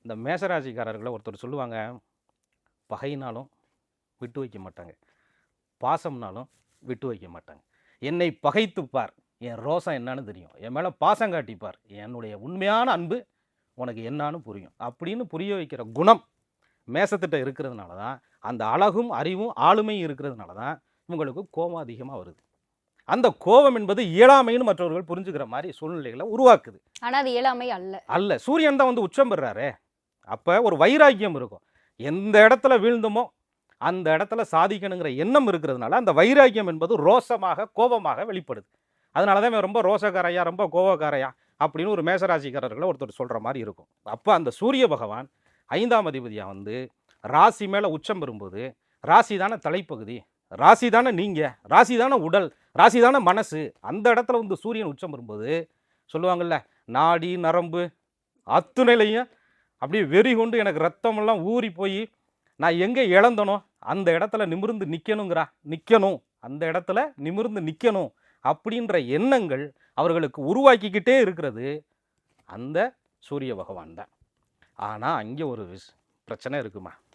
இந்த மேசராசிக்காரர்களை ஒருத்தர் சொல்லுவாங்க, பகைனாலும் விட்டு வைக்க மாட்டாங்க, பாசம்னாலும் விட்டு வைக்க மாட்டாங்க. என்னை பகைத்துப்பார், என் ரோசம் என்னன்னு தெரியும், என் மேலே பாசம் காட்டிப்பார், என்னுடைய உண்மையான அன்பு உனக்கு என்னான்னு புரியும் அப்படின்னு புரிய வைக்கிற குணம் மேசத்திட்ட இருக்கிறதுனால தான், அந்த அழகும் அறிவும் ஆளுமையும் இருக்கிறதுனால தான் உங்களுக்கு கோபம் அதிகமாக வருது. அந்த கோபம் என்பது இயலாமைன்னு மற்றவர்கள் புரிஞ்சுக்கிற மாதிரி சூழ்நிலைகளை உருவாக்குது. ஆனால் அது இயலாமை அல்ல. சூரியன் தான் வந்து உச்சம் பெறாரு. அப்போ ஒரு வைராக்கியம் இருக்கும். எந்த இடத்துல வீழ்ந்தோமோ அந்த இடத்துல சாதிக்கணுங்கிற எண்ணம் இருக்கிறதுனால அந்த வைராக்கியம் என்பது ரோசமாக கோபமாக வெளிப்படுது. அதனால தான் ரொம்ப ரோசக்காரையா ரொம்ப கோபக்காரையா அப்படின்னு ஒரு மேசராசிக்காரர்களை ஒருத்தர் சொல்கிற மாதிரி இருக்கும். அப்போ அந்த சூரிய பகவான் 5ஆம் அதிபதியாக வந்து ராசி மேலே உச்சம் பெறும்போது, ராசி தானே தலைப்பகுதி, ராசி தானே நீங்கள், ராசி தானே உடல், ராசி தானே மனசு, அந்த இடத்துல வந்து சூரியன் உச்சம் பெறும்போது சொல்லுவாங்கள்ல, நாடி நரம்பு அத்துணையிலையும் அப்படியே வெறி கொண்டு எனக்கு ரத்தமெல்லாம் ஊறி போய் நான் எங்கே இழந்தனோ அந்த இடத்துல நிமிர்ந்து நிற்கணும், அந்த இடத்துல நிமிர்ந்து நிற்கணும் அப்படின்ற எண்ணங்கள் அவர்களுக்கு உருவாக்கிக்கிட்டே இருக்கிறது அந்த சூரிய பகவான் தான். ஆனால் அங்கே ஒரு பிரச்சனை இருக்குமா,